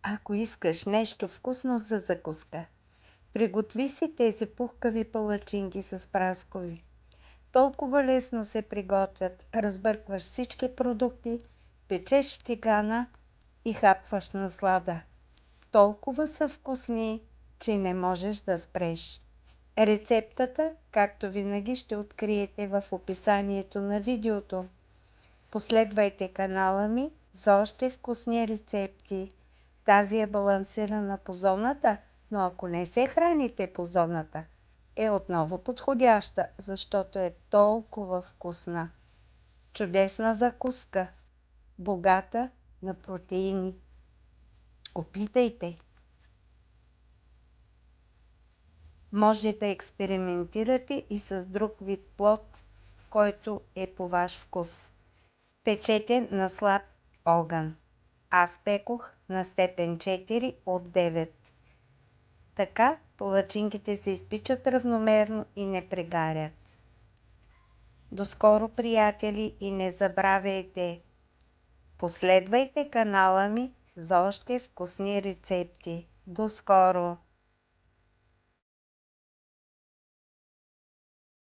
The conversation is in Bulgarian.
Ако искаш нещо вкусно за закуска, приготви си тези пухкави палачинки с праскови. Толкова лесно се приготвят, разбъркваш всички продукти, печеш в тигана и хапваш с наслада. Толкова са вкусни, че не можеш да спреш. Рецептата, както винаги, ще откриете в описанието на видеото. Последвайте канала ми за още вкусни рецепти. Тази е балансирана по зоната, но ако не се храните по зоната, е отново подходяща, защото е толкова вкусна. Чудесна закуска, богата на протеини. Опитайте! Може да експериментирате и с друг вид плод, който е по ваш вкус. Печете на слаб огън. Аз пекох на степен 4 от 9. Така палачинките се изпичат равномерно и не прегарят. До скоро, приятели, и не забравяйте! Последвайте канала ми за още вкусни рецепти. До скоро!